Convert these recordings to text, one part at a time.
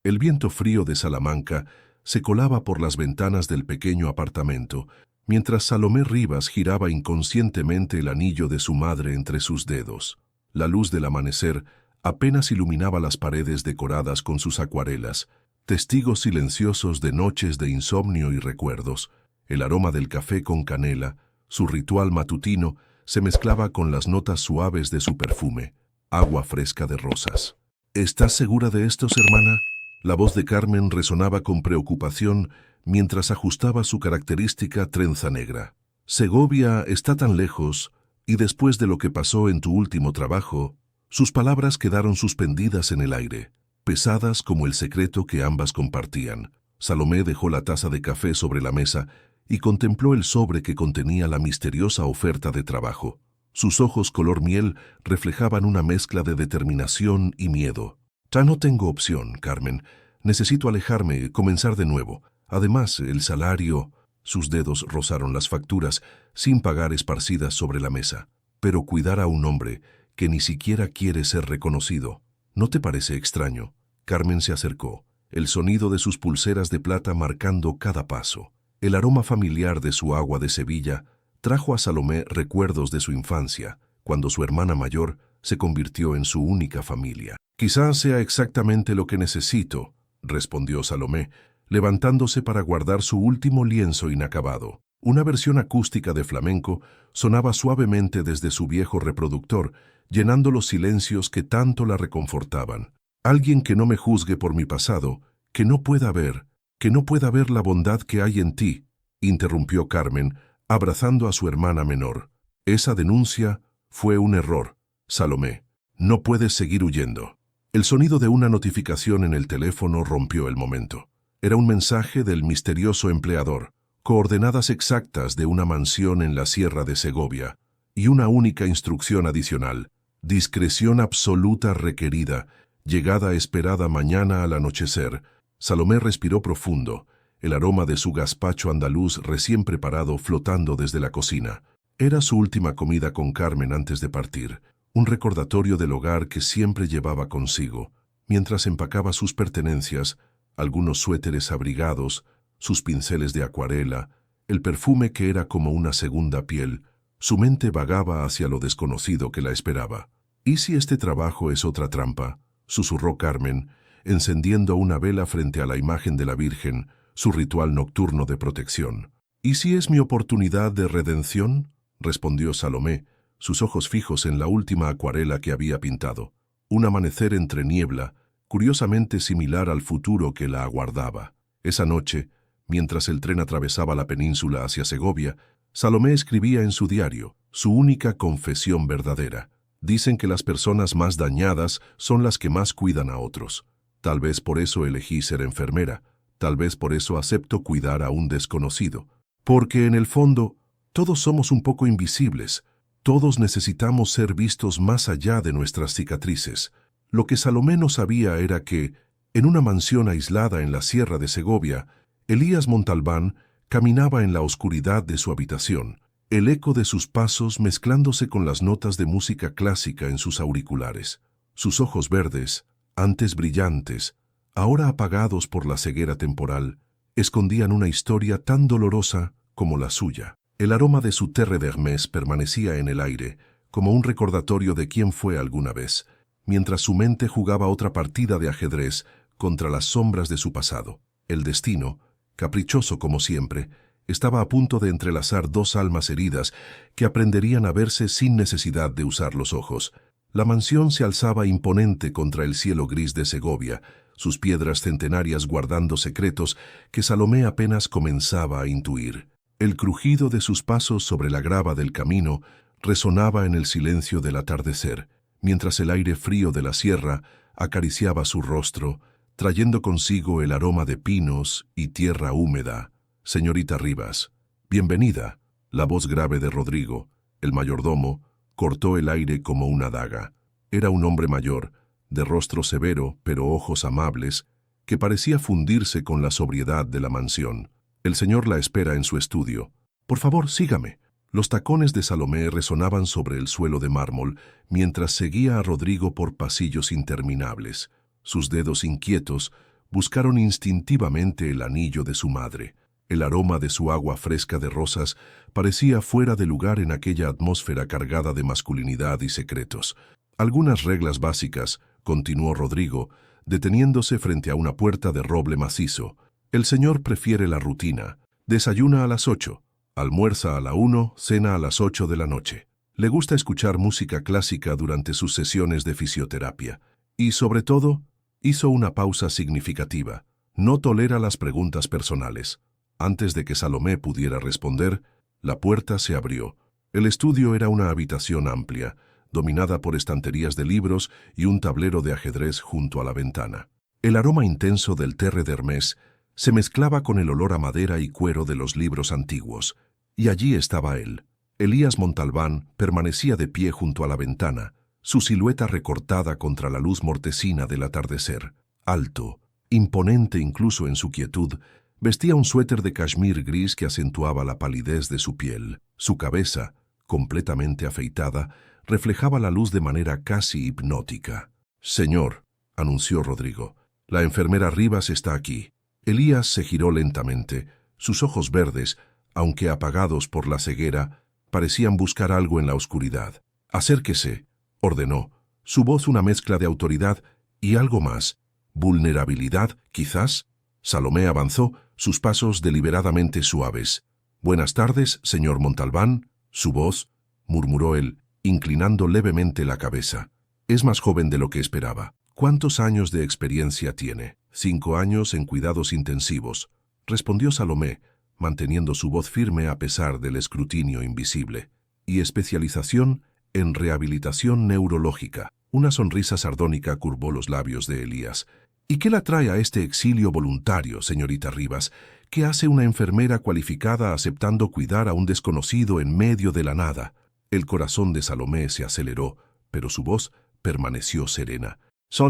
El viento frío de Salamanca se colaba por las ventanas del pequeño apartamento, mientras Salomé Rivas giraba inconscientemente el anillo de su madre entre sus dedos. La luz del amanecer apenas iluminaba las paredes decoradas con sus acuarelas, testigos silenciosos de noches de insomnio y recuerdos. El aroma del café con canela, su ritual matutino, se mezclaba con las notas suaves de su perfume, agua fresca de rosas. ¿Estás segura de esto, hermana? La voz de Carmen resonaba con preocupación mientras ajustaba su característica trenza negra. Segovia está tan lejos, y después de lo que pasó en tu último trabajo, sus palabras quedaron suspendidas en el aire, pesadas como el secreto que ambas compartían. Salomé dejó la taza de café sobre la mesa y contempló el sobre que contenía la misteriosa oferta de trabajo. Sus ojos color miel reflejaban una mezcla de determinación y miedo. Ya no tengo opción, Carmen. Necesito alejarme, comenzar de nuevo. Además, el salario... Sus dedos rozaron las facturas, sin pagar, esparcidas sobre la mesa. Pero cuidar a un hombre que ni siquiera quiere ser reconocido, ¿no te parece extraño? Carmen se acercó, el sonido de sus pulseras de plata marcando cada paso. El aroma familiar de su agua de Sevilla trajo a Salomé recuerdos de su infancia, cuando su hermana mayor se convirtió en su única familia. Quizás sea exactamente lo que necesito, respondió Salomé, levantándose para guardar su último lienzo inacabado. Una versión acústica de flamenco sonaba suavemente desde su viejo reproductor, llenando los silencios que tanto la reconfortaban. Alguien que no me juzgue por mi pasado, que no pueda ver la bondad que hay en ti, interrumpió Carmen, abrazando a su hermana menor. Esa denuncia fue un error, Salomé. No puedes seguir huyendo. El sonido de una notificación en el teléfono rompió el momento. Era un mensaje del misterioso empleador, coordenadas exactas de una mansión en la Sierra de Segovia, y una única instrucción adicional: discreción absoluta requerida, llegada esperada mañana al anochecer. Salomé respiró profundo, el aroma de su gazpacho andaluz recién preparado flotando desde la cocina. Era su última comida con Carmen antes de partir, un recordatorio del hogar que siempre llevaba consigo. Mientras empacaba sus pertenencias, algunos suéteres abrigados, sus pinceles de acuarela, el perfume que era como una segunda piel, su mente vagaba hacia lo desconocido que la esperaba. ¿Y si este trabajo es otra trampa?, susurró Carmen, encendiendo una vela frente a la imagen de la Virgen, su ritual nocturno de protección. ¿Y si es mi oportunidad de redención?, respondió Salomé, sus ojos fijos en la última acuarela que había pintado. Un amanecer entre niebla, curiosamente similar al futuro que la aguardaba. Esa noche, mientras el tren atravesaba la península hacia Segovia, Salomé escribía en su diario, su única confesión verdadera. Dicen que las personas más dañadas son las que más cuidan a otros. Tal vez por eso elegí ser enfermera, tal vez por eso acepto cuidar a un desconocido. Porque en el fondo, todos somos un poco invisibles. Todos necesitamos ser vistos más allá de nuestras cicatrices. Lo que Salomé no sabía era que, en una mansión aislada en la Sierra de Segovia, Elías Montalbán caminaba en la oscuridad de su habitación, el eco de sus pasos mezclándose con las notas de música clásica en sus auriculares. Sus ojos verdes, antes brillantes, ahora apagados por la ceguera temporal, escondían una historia tan dolorosa como la suya. El aroma de su terre d'Hermès permanecía en el aire, como un recordatorio de quién fue alguna vez, mientras su mente jugaba otra partida de ajedrez contra las sombras de su pasado. El destino, caprichoso como siempre, estaba a punto de entrelazar dos almas heridas que aprenderían a verse sin necesidad de usar los ojos. La mansión se alzaba imponente contra el cielo gris de Segovia, sus piedras centenarias guardando secretos que Salomé apenas comenzaba a intuir. El crujido de sus pasos sobre la grava del camino resonaba en el silencio del atardecer, mientras el aire frío de la sierra acariciaba su rostro, trayendo consigo el aroma de pinos y tierra húmeda. «Señorita Rivas, bienvenida». La voz grave de Rodrigo, el mayordomo, cortó el aire como una daga. Era un hombre mayor, de rostro severo pero ojos amables, que parecía fundirse con la sobriedad de la mansión. «El señor la espera en su estudio. Por favor, sígame». Los tacones de Salomé resonaban sobre el suelo de mármol mientras seguía a Rodrigo por pasillos interminables. Sus dedos inquietos buscaron instintivamente el anillo de su madre. El aroma de su agua fresca de rosas parecía fuera de lugar en aquella atmósfera cargada de masculinidad y secretos. Algunas reglas básicas, continuó Rodrigo, deteniéndose frente a una puerta de roble macizo. El señor prefiere la rutina. Desayuna a las 8, almuerza a la 1, cena a las 8 de la noche. Le gusta escuchar música clásica durante sus sesiones de fisioterapia. Y, sobre todo, hizo una pausa significativa. No tolera las preguntas personales. Antes de que Salomé pudiera responder, la puerta se abrió. El estudio era una habitación amplia, dominada por estanterías de libros y un tablero de ajedrez junto a la ventana. El aroma intenso del terre d'Hermès se mezclaba con el olor a madera y cuero de los libros antiguos. Y allí estaba él. Elías Montalbán permanecía de pie junto a la ventana, su silueta recortada contra la luz mortecina del atardecer. Alto, imponente incluso en su quietud, vestía un suéter de cashmere gris que acentuaba la palidez de su piel. Su cabeza, completamente afeitada, reflejaba la luz de manera casi hipnótica. «Señor», anunció Rodrigo, «la enfermera Rivas está aquí». Elías se giró lentamente. Sus ojos verdes, aunque apagados por la ceguera, parecían buscar algo en la oscuridad. «Acérquese», ordenó, su voz una mezcla de autoridad y algo más. «Vulnerabilidad, quizás». Salomé avanzó, sus pasos deliberadamente suaves. «Buenas tardes, señor Montalbán». «Su voz», murmuró él, inclinando levemente la cabeza. «Es más joven de lo que esperaba». «¿Cuántos años de experiencia tiene?» «5 años en cuidados intensivos», respondió Salomé, manteniendo su voz firme a pesar del escrutinio invisible. «Y especialización en rehabilitación neurológica». Una sonrisa sardónica curvó los labios de Elías. «¿Y qué la trae a este exilio voluntario, señorita Rivas? ¿Qué hace una enfermera cualificada aceptando cuidar a un desconocido en medio de la nada?» El corazón de Salomé se aceleró, pero su voz permaneció serena.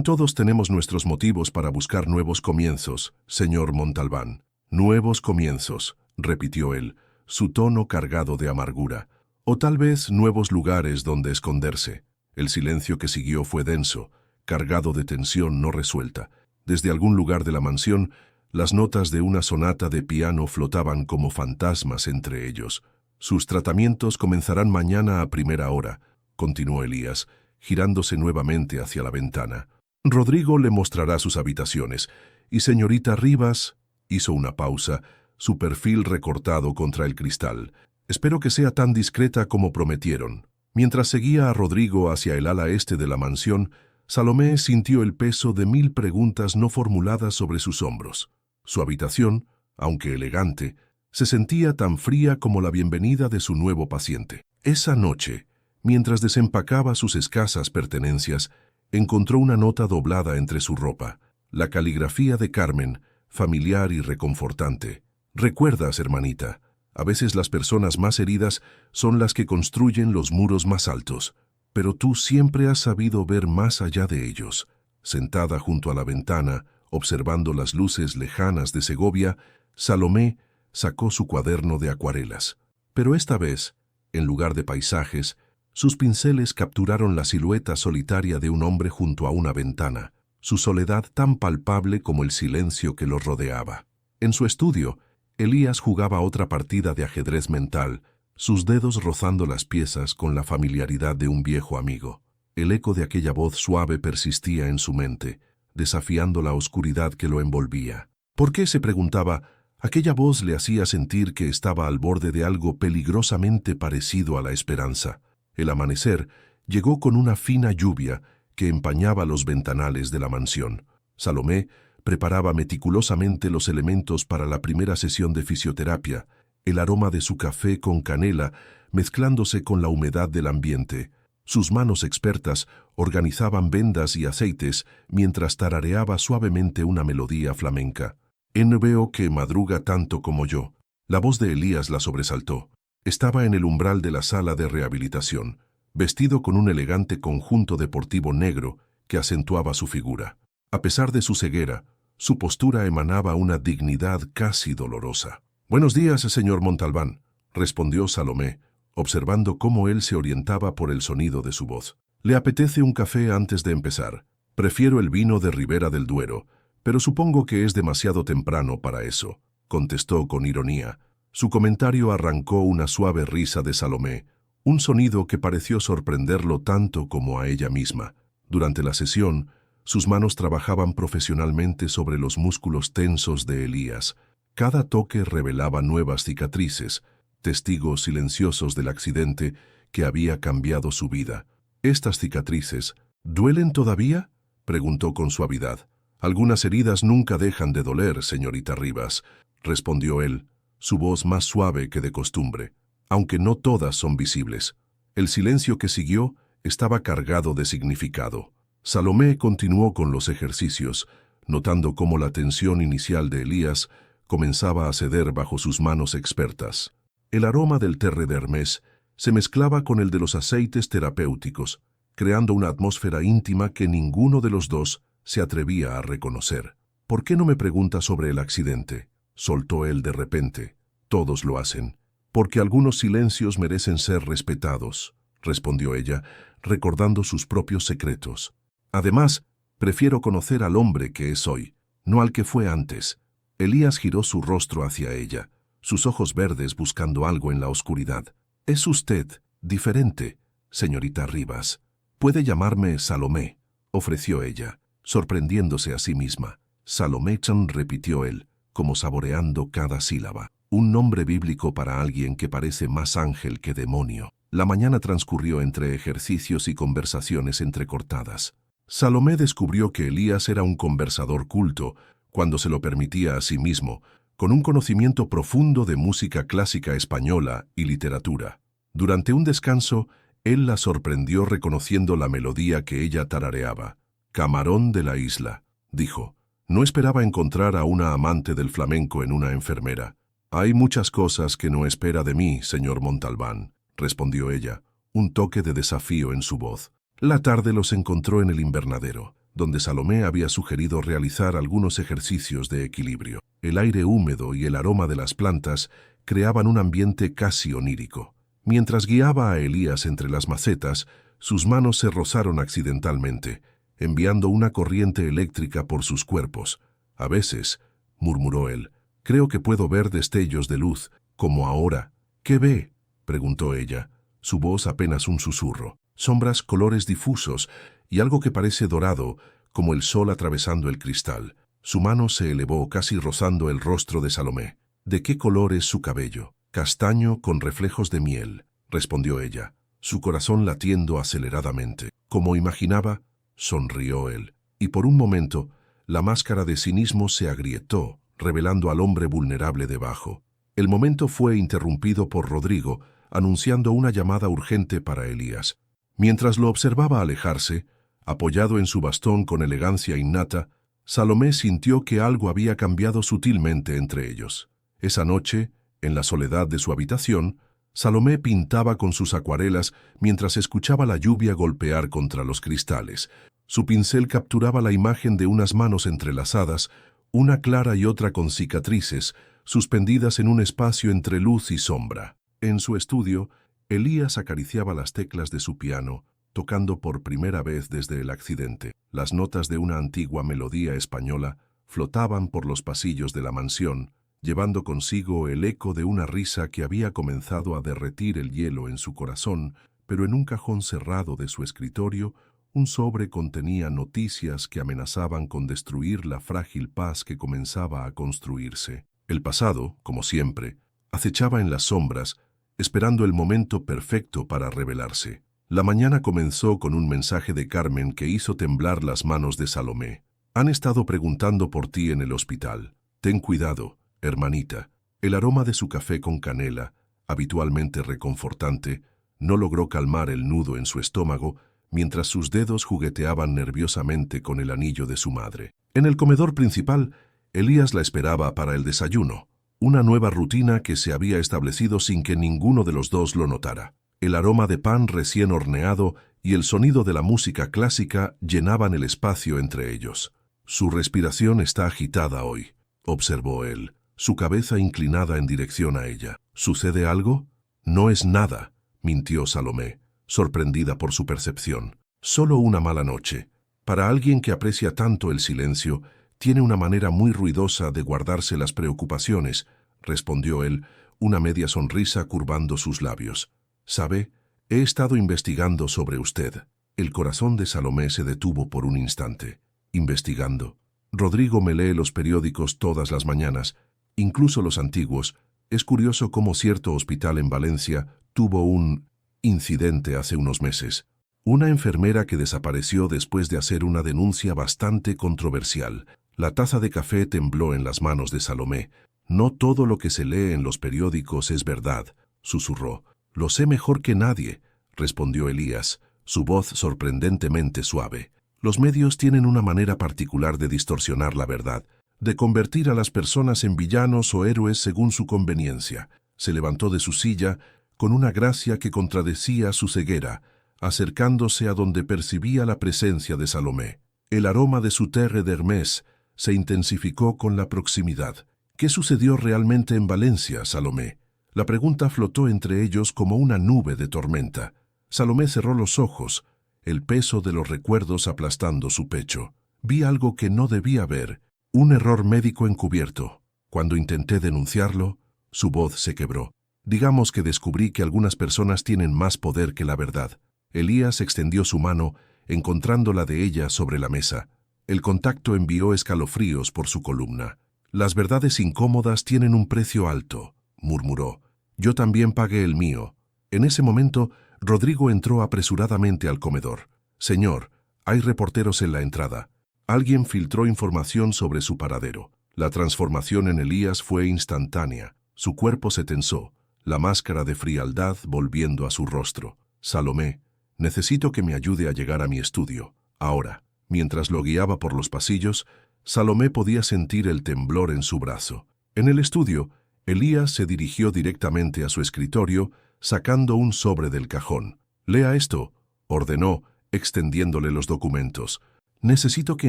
«Todos tenemos nuestros motivos para buscar nuevos comienzos, señor Montalbán». «Nuevos comienzos», repitió él, su tono cargado de amargura. «O tal vez nuevos lugares donde esconderse». El silencio que siguió fue denso, cargado de tensión no resuelta. Desde algún lugar de la mansión, las notas de una sonata de piano flotaban como fantasmas entre ellos. «Sus tratamientos comenzarán mañana a primera hora», continuó Elías, girándose nuevamente hacia la ventana. «Rodrigo le mostrará sus habitaciones, y señorita Rivas», hizo una pausa, su perfil recortado contra el cristal. «Espero que sea tan discreta como prometieron». Mientras seguía a Rodrigo hacia el ala este de la mansión, Salomé sintió el peso de 1000 preguntas no formuladas sobre sus hombros. Su habitación, aunque elegante, se sentía tan fría como la bienvenida de su nuevo paciente. Esa noche, mientras desempacaba sus escasas pertenencias, encontró una nota doblada entre su ropa. La caligrafía de Carmen, familiar y reconfortante. «Recuerdas, hermanita, a veces las personas más heridas son las que construyen los muros más altos, pero tú siempre has sabido ver más allá de ellos». Sentada junto a la ventana, observando las luces lejanas de Segovia, Salomé sacó su cuaderno de acuarelas. Pero esta vez, en lugar de paisajes, sus pinceles capturaron la silueta solitaria de un hombre junto a una ventana, su soledad tan palpable como el silencio que los rodeaba. En su estudio, Elías jugaba otra partida de ajedrez mental, sus dedos rozando las piezas con la familiaridad de un viejo amigo. El eco de aquella voz suave persistía en su mente, desafiando la oscuridad que lo envolvía. ¿Por qué, se preguntaba, aquella voz le hacía sentir que estaba al borde de algo peligrosamente parecido a la esperanza? El amanecer llegó con una fina lluvia que empañaba los ventanales de la mansión. Salomé preparaba meticulosamente los elementos para la primera sesión de fisioterapia, el aroma de su café con canela mezclándose con la humedad del ambiente. Sus manos expertas organizaban vendas y aceites mientras tarareaba suavemente una melodía flamenca. «No veo que madruga tanto como yo». La voz de Elías la sobresaltó. Estaba en el umbral de la sala de rehabilitación, vestido con un elegante conjunto deportivo negro que acentuaba su figura. A pesar de su ceguera, su postura emanaba una dignidad casi dolorosa. «Buenos días, señor Montalbán», respondió Salomé, observando cómo él se orientaba por el sonido de su voz. «¿Le apetece un café antes de empezar? Prefiero el vino de Ribera del Duero, Pero supongo que es demasiado temprano para eso, contestó con ironía. Su comentario arrancó una suave risa de Salomé, un sonido que pareció sorprenderlo tanto como a ella misma. Durante la sesión, sus manos trabajaban profesionalmente sobre los músculos tensos de Elías. Cada toque revelaba nuevas cicatrices, testigos silenciosos del accidente que había cambiado su vida. ¿Estas cicatrices duelen todavía?, preguntó con suavidad. Algunas heridas nunca dejan de doler, señorita Rivas, respondió él, su voz más suave que de costumbre, aunque no todas son visibles. El silencio que siguió estaba cargado de significado. Salomé continuó con los ejercicios, notando cómo la tensión inicial de Elías comenzaba a ceder bajo sus manos expertas. El aroma del terre de Hermès se mezclaba con el de los aceites terapéuticos, creando una atmósfera íntima que ninguno de los dos se atrevía a reconocer. «¿Por qué no me pregunta sobre el accidente?», soltó él de repente. «Todos lo hacen. Porque algunos silencios merecen ser respetados», respondió ella, recordando sus propios secretos. «Además, prefiero conocer al hombre que es hoy, no al que fue antes». Elías giró su rostro hacia ella, sus ojos verdes buscando algo en la oscuridad. «Es usted diferente, señorita Rivas. Puede llamarme Salomé», ofreció ella, sorprendiéndose a sí misma. «Salomé-chan», repitió él, como saboreando cada sílaba. Un nombre bíblico para alguien que parece más ángel que demonio. La mañana transcurrió entre ejercicios y conversaciones entrecortadas. Salomé descubrió que Elías era un conversador culto, cuando se lo permitía a sí mismo, con un conocimiento profundo de música clásica española y literatura. Durante un descanso, él la sorprendió reconociendo la melodía que ella tarareaba. «Camarón de la isla», dijo. No esperaba encontrar a una amante del flamenco en una enfermera. «Hay muchas cosas que no espera de mí, señor Montalbán», respondió ella, un toque de desafío en su voz. La tarde los encontró en el invernadero, donde Salomé había sugerido realizar algunos ejercicios de equilibrio. El aire húmedo y el aroma de las plantas creaban un ambiente casi onírico. Mientras guiaba a Elías entre las macetas, sus manos se rozaron accidentalmente, enviando una corriente eléctrica por sus cuerpos. «A veces», murmuró él, «creo que puedo ver destellos de luz, como ahora». «¿Qué ve?», preguntó ella, su voz apenas un susurro. «Sombras, colores difusos y algo que parece dorado, como el sol atravesando el cristal». Su mano se elevó casi rozando el rostro de Salomé. «¿De qué color es su cabello?». «Castaño con reflejos de miel», respondió ella, su corazón latiendo aceleradamente. Como imaginaba, sonrió él, y por un momento la máscara de cinismo se agrietó, revelando al hombre vulnerable debajo. El momento fue interrumpido por Rodrigo, anunciando una llamada urgente para Elías. Mientras lo observaba alejarse, apoyado en su bastón con elegancia innata, Salomé sintió que algo había cambiado sutilmente entre ellos. Esa noche, en la soledad de su habitación, Salomé pintaba con sus acuarelas mientras escuchaba la lluvia golpear contra los cristales. Su pincel capturaba la imagen de unas manos entrelazadas, una clara y otra con cicatrices, suspendidas en un espacio entre luz y sombra. En su estudio, Elías acariciaba las teclas de su piano, tocando por primera vez desde el accidente. Las notas de una antigua melodía española flotaban por los pasillos de la mansión, llevando consigo el eco de una risa que había comenzado a derretir el hielo en su corazón, pero en un cajón cerrado de su escritorio, un sobre contenía noticias que amenazaban con destruir la frágil paz que comenzaba a construirse. El pasado, como siempre, acechaba en las sombras, esperando el momento perfecto para revelarse. La mañana comenzó con un mensaje de Carmen que hizo temblar las manos de Salomé. «Han estado preguntando por ti en el hospital. Ten cuidado, hermanita». El aroma de su café con canela, habitualmente reconfortante, no logró calmar el nudo en su estómago mientras sus dedos jugueteaban nerviosamente con el anillo de su madre. En el comedor principal, Elías la esperaba para el desayuno, una nueva rutina que se había establecido sin que ninguno de los dos lo notara. El aroma de pan recién horneado y el sonido de la música clásica llenaban el espacio entre ellos. «Su respiración está agitada hoy», observó él, su cabeza inclinada en dirección a ella. «¿Sucede algo?». «No es nada», mintió Salomé, sorprendida por su percepción. «Solo una mala noche. Para alguien que aprecia tanto el silencio, Tiene una manera muy ruidosa de guardarse las preocupaciones, respondió él, una media sonrisa curvando sus labios. ¿Sabe? He estado investigando sobre usted. El corazón de Salomé se detuvo por un instante. ¿Investigando? Rodrigo me lee los periódicos todas las mañanas, incluso los antiguos. Es curioso cómo cierto hospital en Valencia tuvo un incidente hace unos meses. Una enfermera que desapareció después de hacer una denuncia bastante controversial. La taza de café tembló en las manos de Salomé. No todo lo que se lee en los periódicos es verdad, susurró. Lo sé mejor que nadie, respondió Elías, su voz sorprendentemente suave. Los medios tienen una manera particular de distorsionar la verdad, de convertir a las personas en villanos o héroes según su conveniencia. Se levantó de su silla con una gracia que contradecía su ceguera, acercándose a donde percibía la presencia de Salomé. El aroma de su terre d'Hermès se intensificó con la proximidad. ¿Qué sucedió realmente en Valencia, Salomé? La pregunta flotó entre ellos como una nube de tormenta. Salomé cerró los ojos, el peso de los recuerdos aplastando su pecho. Vi algo que no debía ver, un error médico encubierto. Cuando intenté denunciarlo, su voz se quebró. Digamos que descubrí que algunas personas tienen más poder que la verdad. Elías extendió su mano, encontrando la de ella sobre la mesa. El contacto envió escalofríos por su columna. Las verdades incómodas tienen un precio alto, murmuró. Yo también pagué el mío. En ese momento, Rodrigo entró apresuradamente al comedor. Señor, hay reporteros en la entrada. Alguien filtró información sobre su paradero. La transformación en Elías fue instantánea. Su cuerpo se tensó, la máscara de frialdad volviendo a su rostro. Salomé, necesito que me ayude a llegar a mi estudio. Ahora. Mientras lo guiaba por los pasillos, Salomé podía sentir el temblor en su brazo. En el estudio, Elías se dirigió directamente a su escritorio, sacando un sobre del cajón. «Lea esto», ordenó, extendiéndole los documentos. «Necesito que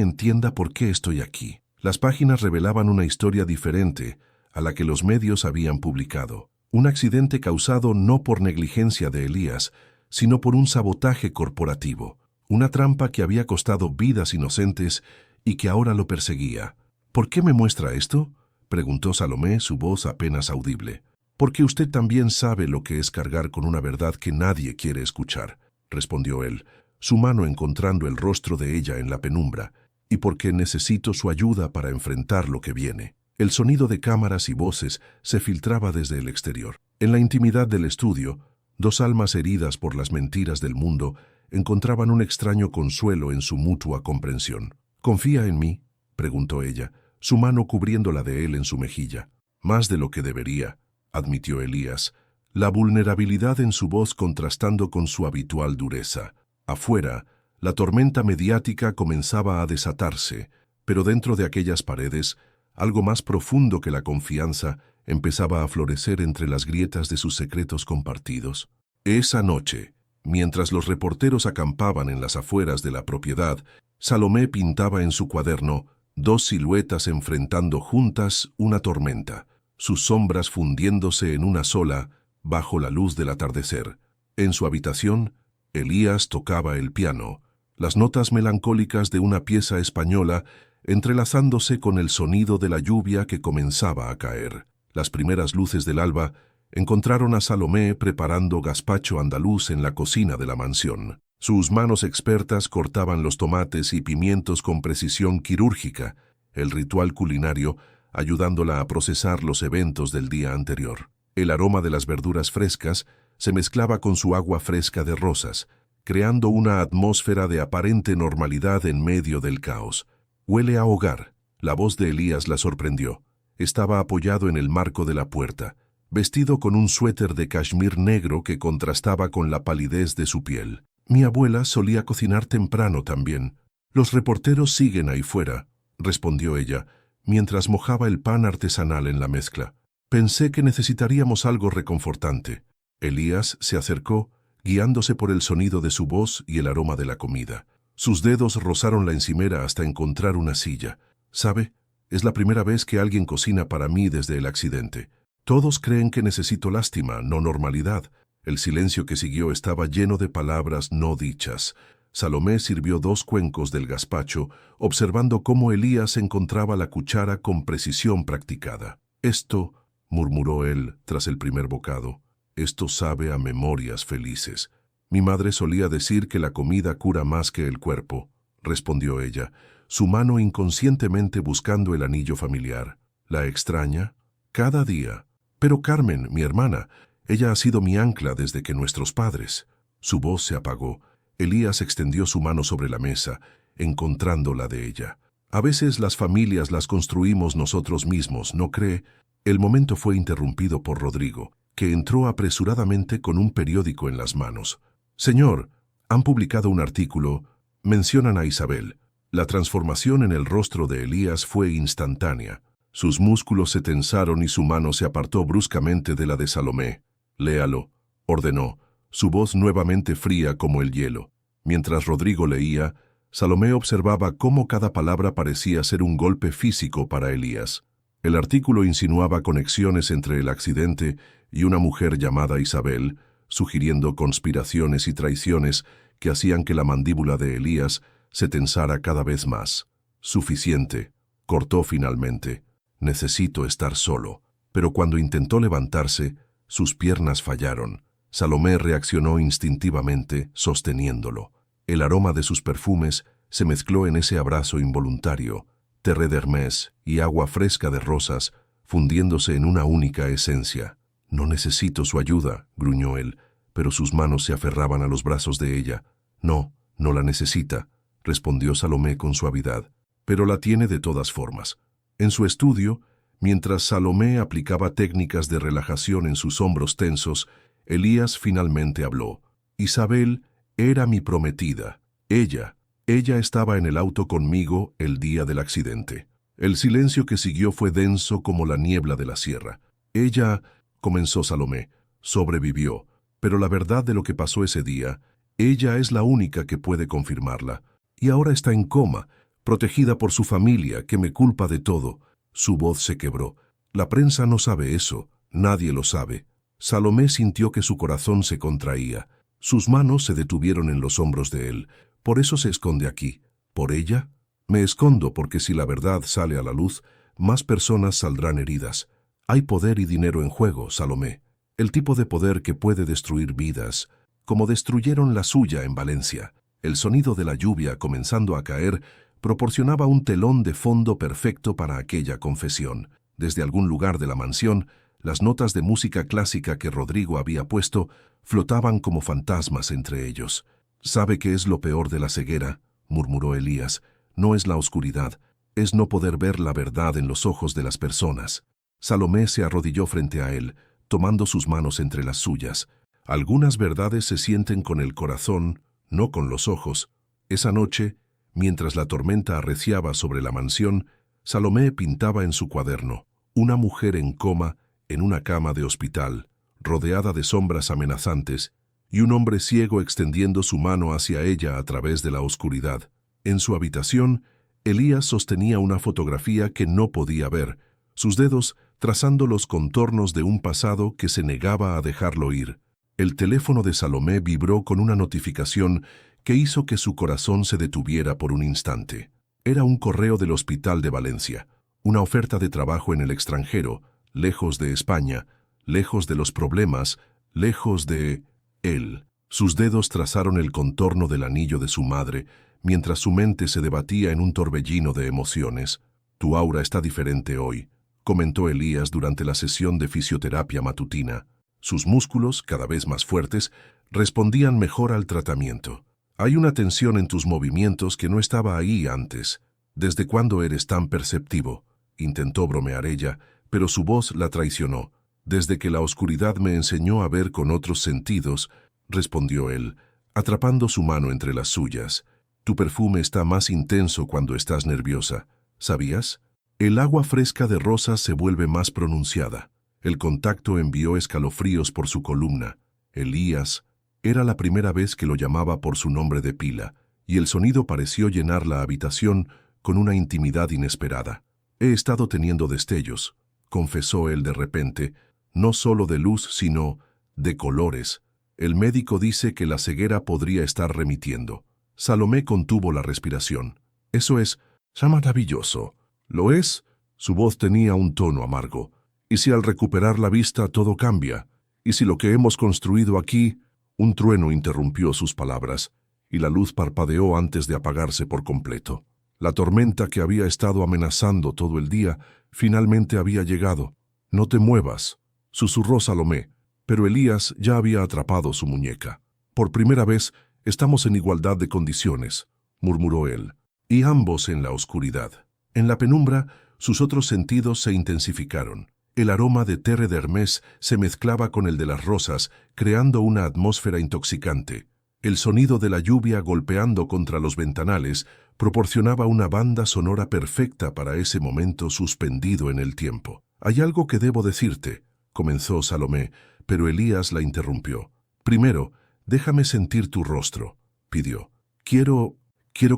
entienda por qué estoy aquí». Las páginas revelaban una historia diferente a la que los medios habían publicado. Un accidente causado no por negligencia de Elías, sino por un sabotaje corporativo. Una trampa que había costado vidas inocentes y que ahora lo perseguía. «¿Por qué me muestra esto?», preguntó Salomé, su voz apenas audible. «Porque usted también sabe lo que es cargar con una verdad que nadie quiere escuchar», respondió él, su mano encontrando el rostro de ella en la penumbra, «y porque necesito su ayuda para enfrentar lo que viene». El sonido de cámaras y voces se filtraba desde el exterior. En la intimidad del estudio, dos almas heridas por las mentiras del mundo encontraban un extraño consuelo en su mutua comprensión. «¿Confía en mí?», preguntó ella, su mano cubriendo la de él en su mejilla. «Más de lo que debería», admitió Elías, la vulnerabilidad en su voz contrastando con su habitual dureza. Afuera, la tormenta mediática comenzaba a desatarse, pero dentro de aquellas paredes, algo más profundo que la confianza empezaba a florecer entre las grietas de sus secretos compartidos. Esa noche, mientras los reporteros acampaban en las afueras de la propiedad, Salomé pintaba en su cuaderno dos siluetas enfrentando juntas una tormenta, sus sombras fundiéndose en una sola bajo la luz del atardecer. En su habitación, Elías tocaba el piano, las notas melancólicas de una pieza española entrelazándose con el sonido de la lluvia que comenzaba a caer. Las primeras luces del alba encontraron a Salomé preparando gazpacho andaluz en la cocina de la mansión. Sus manos expertas cortaban los tomates y pimientos con precisión quirúrgica, el ritual culinario ayudándola a procesar los eventos del día anterior. El aroma de las verduras frescas se mezclaba con su agua fresca de rosas, creando una atmósfera de aparente normalidad en medio del caos. «Huele a hogar». La voz de Elías la sorprendió. Estaba apoyado en el marco de la puerta, vestido con un suéter de cashmere negro que contrastaba con la palidez de su piel. «Mi abuela solía cocinar temprano también. Los reporteros siguen ahí fuera», respondió ella, mientras mojaba el pan artesanal en la mezcla. «Pensé que necesitaríamos algo reconfortante». Elías se acercó, guiándose por el sonido de su voz y el aroma de la comida. Sus dedos rozaron la encimera hasta encontrar una silla. «¿Sabe? Es la primera vez que alguien cocina para mí desde el accidente. Todos creen que necesito lástima, no normalidad». El silencio que siguió estaba lleno de palabras no dichas. Salomé sirvió 2 cuencos del gazpacho, observando cómo Elías encontraba la cuchara con precisión practicada. «Esto», murmuró él tras el primer bocado, «esto sabe a memorias felices». «Mi madre solía decir que la comida cura más que el cuerpo», respondió ella, su mano inconscientemente buscando el anillo familiar. «¿La extraña?» «Cada día». «Pero Carmen, mi hermana, ella ha sido mi ancla desde que nuestros padres». Su voz se apagó. Elías extendió su mano sobre la mesa, encontrando la de ella. «A veces las familias las construimos nosotros mismos, ¿no cree?» El momento fue interrumpido por Rodrigo, que entró apresuradamente con un periódico en las manos. «Señor, han publicado un artículo. Mencionan a Isabel». La transformación en el rostro de Elías fue instantánea. Sus músculos se tensaron y su mano se apartó bruscamente de la de Salomé. «Léalo», ordenó, su voz nuevamente fría como el hielo. Mientras Rodrigo leía, Salomé observaba cómo cada palabra parecía ser un golpe físico para Elías. El artículo insinuaba conexiones entre el accidente y una mujer llamada Isabel, sugiriendo conspiraciones y traiciones que hacían que la mandíbula de Elías se tensara cada vez más. «Suficiente», cortó finalmente. «Necesito estar solo». Pero cuando intentó levantarse, sus piernas fallaron. Salomé reaccionó instintivamente, sosteniéndolo. El aroma de sus perfumes se mezcló en ese abrazo involuntario, terre d'Hermès y agua fresca de rosas, fundiéndose en una única esencia. «No necesito su ayuda», gruñó él, pero sus manos se aferraban a los brazos de ella. «No, no la necesita», respondió Salomé con suavidad, «pero la tiene de todas formas». En su estudio, mientras Salomé aplicaba técnicas de relajación en sus hombros tensos, Elías finalmente habló. «Isabel era mi prometida. Ella estaba en el auto conmigo el día del accidente». El silencio que siguió fue denso como la niebla de la sierra. «Ella», comenzó Salomé, «sobrevivió, pero la verdad de lo que pasó ese día, ella es la única que puede confirmarla. Y ahora está en coma, protegida por su familia, que me culpa de todo». Su voz se quebró. «La prensa no sabe eso, nadie lo sabe». Salomé sintió que su corazón se contraía. Sus manos se detuvieron en los hombros de él. «¿Por eso se esconde aquí? ¿Por ella?» «Me escondo porque si la verdad sale a la luz, más personas saldrán heridas. Hay poder y dinero en juego, Salomé. El tipo de poder que puede destruir vidas, como destruyeron la suya en Valencia». El sonido de la lluvia comenzando a caer proporcionaba un telón de fondo perfecto para aquella confesión. Desde algún lugar de la mansión, las notas de música clásica que Rodrigo había puesto flotaban como fantasmas entre ellos. «¿Sabe qué es lo peor de la ceguera?», murmuró Elías. «No es la oscuridad, es no poder ver la verdad en los ojos de las personas». Salomé se arrodilló frente a él, tomando sus manos entre las suyas. «Algunas verdades se sienten con el corazón, no con los ojos». Esa noche, mientras la tormenta arreciaba sobre la mansión, Salomé pintaba en su cuaderno una mujer en coma en una cama de hospital, rodeada de sombras amenazantes, y un hombre ciego extendiendo su mano hacia ella a través de la oscuridad. En su habitación, Elías sostenía una fotografía que no podía ver, sus dedos trazando los contornos de un pasado que se negaba a dejarlo ir. El teléfono de Salomé vibró con una notificación que hizo que su corazón se detuviera por un instante. Era un correo del Hospital de Valencia, una oferta de trabajo en el extranjero, lejos de España, lejos de los problemas, lejos de él. Sus dedos trazaron el contorno del anillo de su madre, mientras su mente se debatía en un torbellino de emociones. «Tu aura está diferente hoy», comentó Elías durante la sesión de fisioterapia matutina. Sus músculos, cada vez más fuertes, respondían mejor al tratamiento. «Hay una tensión en tus movimientos que no estaba ahí antes. ¿Desde cuándo eres tan perceptivo?», intentó bromear ella, pero su voz la traicionó. «Desde que la oscuridad me enseñó a ver con otros sentidos», respondió él, atrapando su mano entre las suyas. «Tu perfume está más intenso cuando estás nerviosa. ¿Sabías? El agua fresca de rosas se vuelve más pronunciada». El contacto envió escalofríos por su columna. Elías. Era la primera vez que lo llamaba por su nombre de pila, y el sonido pareció llenar la habitación con una intimidad inesperada. «He estado teniendo destellos», confesó él de repente, «no solo de luz, sino de colores. El médico dice que la ceguera podría estar remitiendo». Salomé contuvo la respiración. Eso es maravilloso. ¿Lo es? Su voz tenía un tono amargo. ¿Y si al recuperar la vista todo cambia? ¿Y si lo que hemos construido aquí? Un trueno interrumpió sus palabras, y la luz parpadeó antes de apagarse por completo. La tormenta que había estado amenazando todo el día finalmente había llegado. «No te muevas», susurró Salomé, pero Elías ya había atrapado su muñeca. «Por primera vez estamos en igualdad de condiciones», murmuró él, y ambos en la oscuridad. En la penumbra, sus otros sentidos se intensificaron. El aroma de Terre d'Hermès se mezclaba con el de las rosas, creando una atmósfera intoxicante. El sonido de la lluvia golpeando contra los ventanales proporcionaba una banda sonora perfecta para ese momento suspendido en el tiempo. «Hay algo que debo decirte», comenzó Salomé, pero Elías la interrumpió. «Primero, déjame sentir tu rostro», pidió. Quiero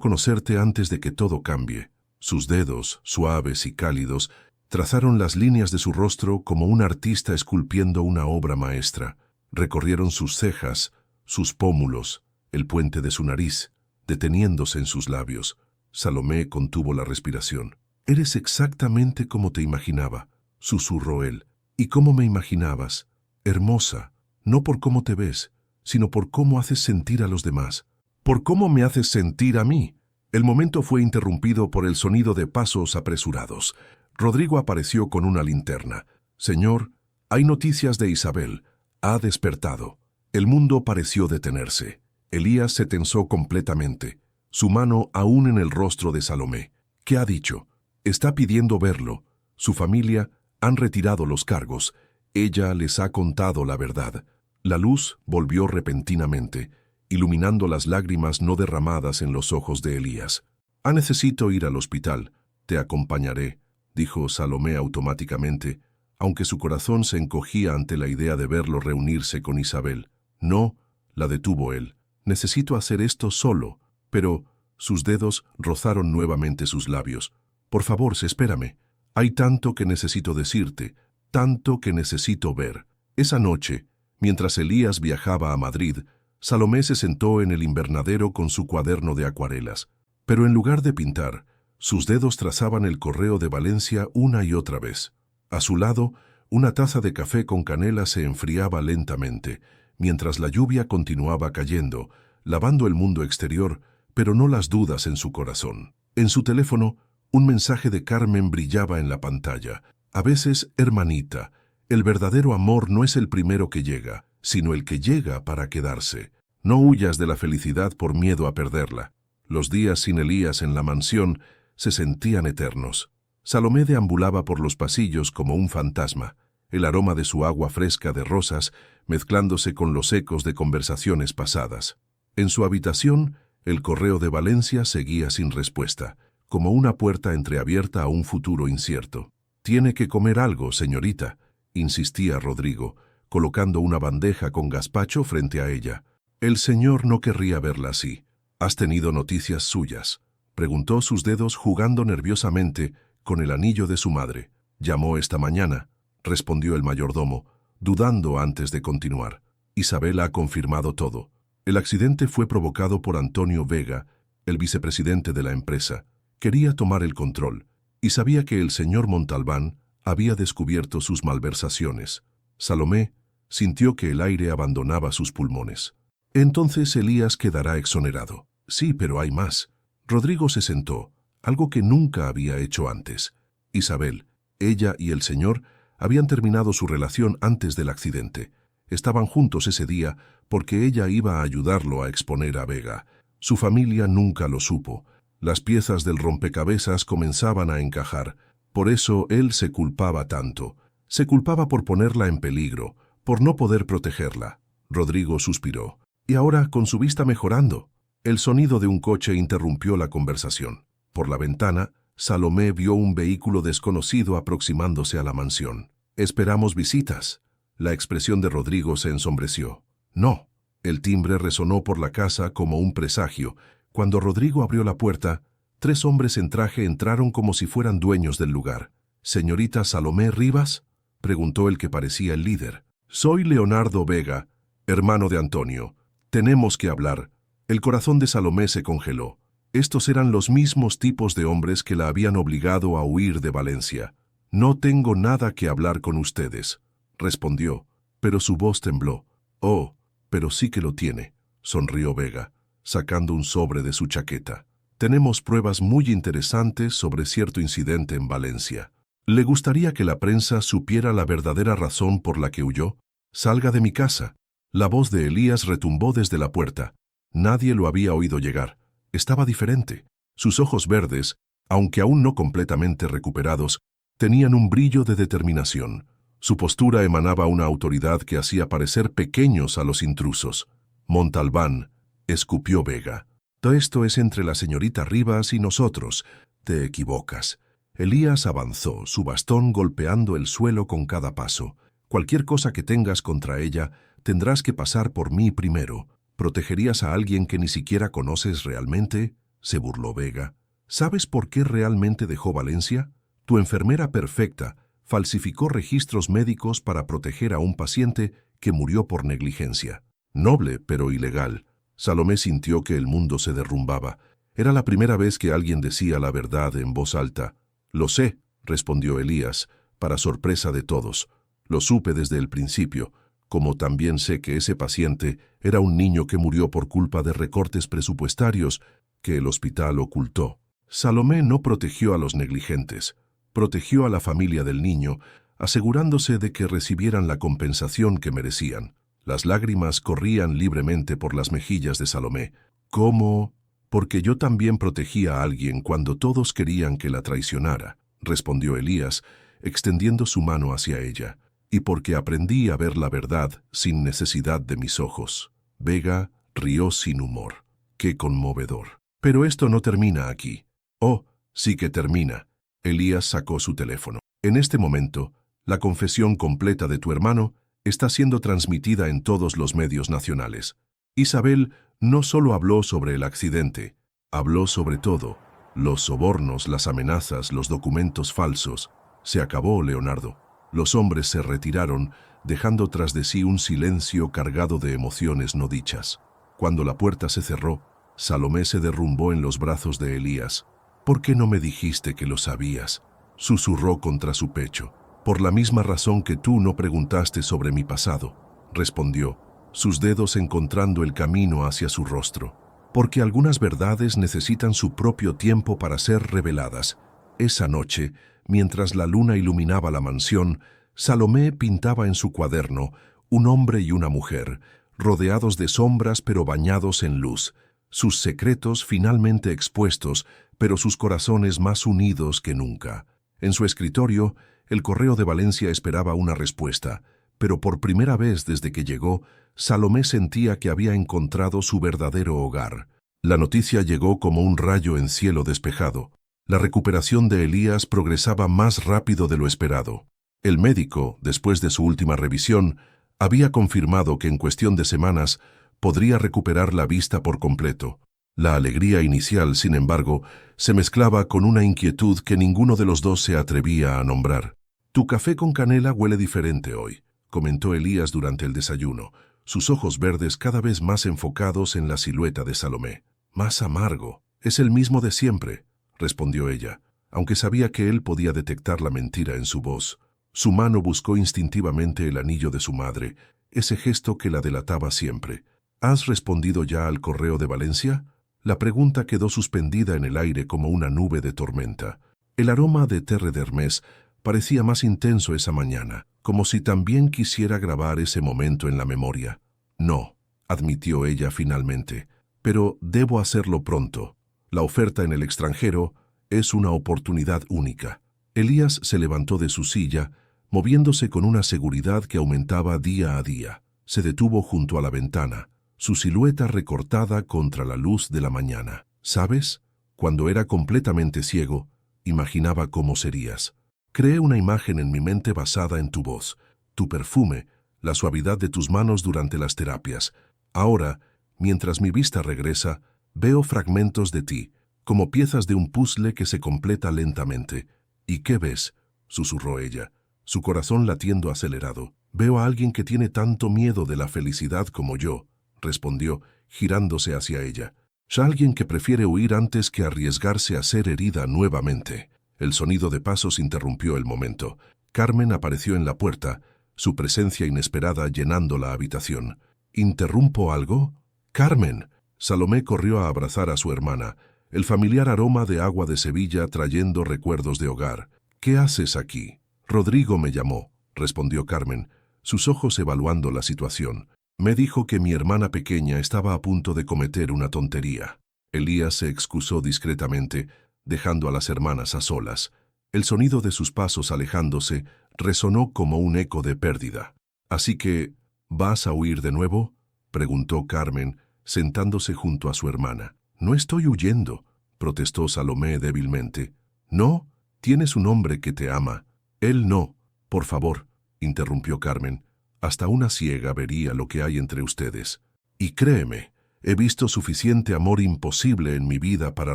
conocerte antes de que todo cambie». Sus dedos, suaves y cálidos, trazaron las líneas de su rostro como un artista esculpiendo una obra maestra. Recorrieron sus cejas, sus pómulos, el puente de su nariz, deteniéndose en sus labios. Salomé contuvo la respiración. «Eres exactamente como te imaginaba», susurró él. «¿Y cómo me imaginabas? Hermosa, no por cómo te ves, sino por cómo haces sentir a los demás. ¿Por cómo me haces sentir a mí?» El momento fue interrumpido por el sonido de pasos apresurados. Rodrigo apareció con una linterna. «Señor, hay noticias de Isabel. Ha despertado». El mundo pareció detenerse. Elías se tensó completamente, su mano aún en el rostro de Salomé. «¿Qué ha dicho?» «Está pidiendo verlo. Su familia han retirado los cargos. Ella les ha contado la verdad». La luz volvió repentinamente, iluminando las lágrimas no derramadas en los ojos de Elías. «Necesito ir al hospital. Te acompañaré», dijo Salomé automáticamente, aunque su corazón se encogía ante la idea de verlo reunirse con Isabel. «No», la detuvo él. «Necesito hacer esto solo». Pero sus dedos rozaron nuevamente sus labios. «Por favor, espérame. Hay tanto que necesito decirte, tanto que necesito ver». Esa noche, mientras Elías viajaba a Madrid, Salomé se sentó en el invernadero con su cuaderno de acuarelas. Pero en lugar de pintar, sus dedos trazaban el correo de Valencia una y otra vez. A su lado, una taza de café con canela se enfriaba lentamente, mientras la lluvia continuaba cayendo, lavando el mundo exterior, pero no las dudas en su corazón. En su teléfono, un mensaje de Carmen brillaba en la pantalla. «A veces, hermanita, el verdadero amor no es el primero que llega, sino el que llega para quedarse. No huyas de la felicidad por miedo a perderla». Los días sin Elías en la mansión se sentían eternos. Salomé deambulaba por los pasillos como un fantasma, el aroma de su agua fresca de rosas mezclándose con los ecos de conversaciones pasadas. En su habitación, el correo de Valencia seguía sin respuesta, como una puerta entreabierta a un futuro incierto. «Tiene que comer algo, señorita», insistía Rodrigo, colocando una bandeja con gazpacho frente a ella. El señor no querría verla así. «¿Has tenido noticias suyas?», preguntó, sus dedos jugando nerviosamente con el anillo de su madre. «Llamó esta mañana», respondió el mayordomo, dudando antes de continuar. «Isabel ha confirmado todo. El accidente fue provocado por Antonio Vega, el vicepresidente de la empresa. Quería tomar el control y sabía que el señor Montalbán había descubierto sus malversaciones». Salomé sintió que el aire abandonaba sus pulmones. «Entonces Elías quedará exonerado». «Sí, pero hay más». Rodrigo se sentó, algo que nunca había hecho antes. Isabel, ella y el señor habían terminado su relación antes del accidente. Estaban juntos ese día porque ella iba a ayudarlo a exponer a Vega. Su familia nunca lo supo. Las piezas del rompecabezas comenzaban a encajar. Por eso él se culpaba tanto. Se culpaba por ponerla en peligro, por no poder protegerla. Rodrigo suspiró. «Y ahora, con su vista mejorando». El sonido de un coche interrumpió la conversación. Por la ventana, Salomé vio un vehículo desconocido aproximándose a la mansión. «Esperamos visitas». La expresión de Rodrigo se ensombreció. «No». El timbre resonó por la casa como un presagio. Cuando Rodrigo abrió la puerta, 3 hombres en traje entraron como si fueran dueños del lugar. «¿Señorita Salomé Rivas?», preguntó el que parecía el líder. «Soy Leonardo Vega, hermano de Antonio. Tenemos que hablar». El corazón de Salomé se congeló. Estos eran los mismos tipos de hombres que la habían obligado a huir de Valencia. «No tengo nada que hablar con ustedes», respondió, pero su voz tembló. «Oh, pero sí que lo tiene», sonrió Vega, sacando un sobre de su chaqueta. «Tenemos pruebas muy interesantes sobre cierto incidente en Valencia. ¿Le gustaría que la prensa supiera la verdadera razón por la que huyó? Salga de mi casa». La voz de Elías retumbó desde la puerta. Nadie lo había oído llegar. Estaba diferente. Sus ojos verdes, aunque aún no completamente recuperados, tenían un brillo de determinación. Su postura emanaba una autoridad que hacía parecer pequeños a los intrusos. «Montalbán», escupió Vega. «Todo esto es entre la señorita Rivas y nosotros. Te equivocas». Elías avanzó, su bastón golpeando el suelo con cada paso. «Cualquier cosa que tengas contra ella, tendrás que pasar por mí primero. ¿Protegerías a alguien que ni siquiera conoces realmente?», se burló Vega. «¿Sabes por qué realmente dejó Valencia? Tu enfermera perfecta falsificó registros médicos para proteger a un paciente que murió por negligencia. Noble, pero ilegal». Salomé sintió que el mundo se derrumbaba. Era la primera vez que alguien decía la verdad en voz alta. «Lo sé», respondió Elías, para sorpresa de todos. «Lo supe desde el principio, como también sé que ese paciente era un niño que murió por culpa de recortes presupuestarios que el hospital ocultó». Salomé no protegió a los negligentes, protegió a la familia del niño, asegurándose de que recibieran la compensación que merecían. Las lágrimas corrían libremente por las mejillas de Salomé. «¿Cómo? Porque yo también protegía a alguien cuando todos querían que la traicionara», respondió Elías, extendiendo su mano hacia ella. «Y porque aprendí a ver la verdad sin necesidad de mis ojos». Vega rió sin humor. «Qué conmovedor. Pero esto no termina aquí». «Oh, sí que termina». Elías sacó su teléfono. «En este momento, la confesión completa de tu hermano está siendo transmitida en todos los medios nacionales. Isabel no solo habló sobre el accidente, habló sobre todo, los sobornos, las amenazas, los documentos falsos. Se acabó, Leonardo». Los hombres se retiraron, dejando tras de sí un silencio cargado de emociones no dichas. Cuando la puerta se cerró, Salomé se derrumbó en los brazos de Elías. «¿Por qué no me dijiste que lo sabías?», susurró contra su pecho. «Por la misma razón que tú no preguntaste sobre mi pasado», respondió, sus dedos encontrando el camino hacia su rostro. «Porque algunas verdades necesitan su propio tiempo para ser reveladas». Esa noche, mientras la luna iluminaba la mansión, Salomé pintaba en su cuaderno un hombre y una mujer, rodeados de sombras pero bañados en luz, sus secretos finalmente expuestos, pero sus corazones más unidos que nunca. En su escritorio, el Correo de Valencia esperaba una respuesta, pero por primera vez desde que llegó, Salomé sentía que había encontrado su verdadero hogar. La noticia llegó como un rayo en cielo despejado. La recuperación de Elías progresaba más rápido de lo esperado. El médico, después de su última revisión, había confirmado que en cuestión de semanas podría recuperar la vista por completo. La alegría inicial, sin embargo, se mezclaba con una inquietud que ninguno de los dos se atrevía a nombrar. «Tu café con canela huele diferente hoy», comentó Elías durante el desayuno, sus ojos verdes cada vez más enfocados en la silueta de Salomé. «Más amargo. Es el mismo de siempre», respondió ella, aunque sabía que él podía detectar la mentira en su voz. Su mano buscó instintivamente el anillo de su madre, ese gesto que la delataba siempre. «¿Has respondido ya al Correo de Valencia?». La pregunta quedó suspendida en el aire como una nube de tormenta. El aroma de Terre d'Hermès parecía más intenso esa mañana, como si también quisiera grabar ese momento en la memoria. «No», admitió ella finalmente, «pero debo hacerlo pronto. La oferta en el extranjero es una oportunidad única». Elías se levantó de su silla, moviéndose con una seguridad que aumentaba día a día. Se detuvo junto a la ventana, su silueta recortada contra la luz de la mañana. «¿Sabes? Cuando era completamente ciego, imaginaba cómo serías. Creé una imagen en mi mente basada en tu voz, tu perfume, la suavidad de tus manos durante las terapias. Ahora, mientras mi vista regresa, veo fragmentos de ti, como piezas de un puzzle que se completa lentamente». «¿Y qué ves?», susurró ella, su corazón latiendo acelerado. «Veo a alguien que tiene tanto miedo de la felicidad como yo», respondió, girándose hacia ella. Alguien que prefiere huir antes que arriesgarse a ser herida nuevamente. El sonido de pasos interrumpió el momento. Carmen apareció en la puerta, su presencia inesperada llenando la habitación. ¿Interrumpo algo? ¡Carmen! Salomé corrió a abrazar a su hermana, el familiar aroma de agua de Sevilla trayendo recuerdos de hogar. ¿Qué haces aquí? Rodrigo me llamó, respondió Carmen, sus ojos evaluando la situación. Me dijo que mi hermana pequeña estaba a punto de cometer una tontería. Elías se excusó discretamente, dejando a las hermanas a solas. El sonido de sus pasos alejándose resonó como un eco de pérdida. «Así que, ¿vas a huir de nuevo?», preguntó Carmen, sentándose junto a su hermana. «No estoy huyendo», protestó Salomé débilmente. «No, tienes un hombre que te ama». «Él no. Por favor», interrumpió Carmen. «Hasta una ciega vería lo que hay entre ustedes. Y créeme, he visto suficiente amor imposible en mi vida para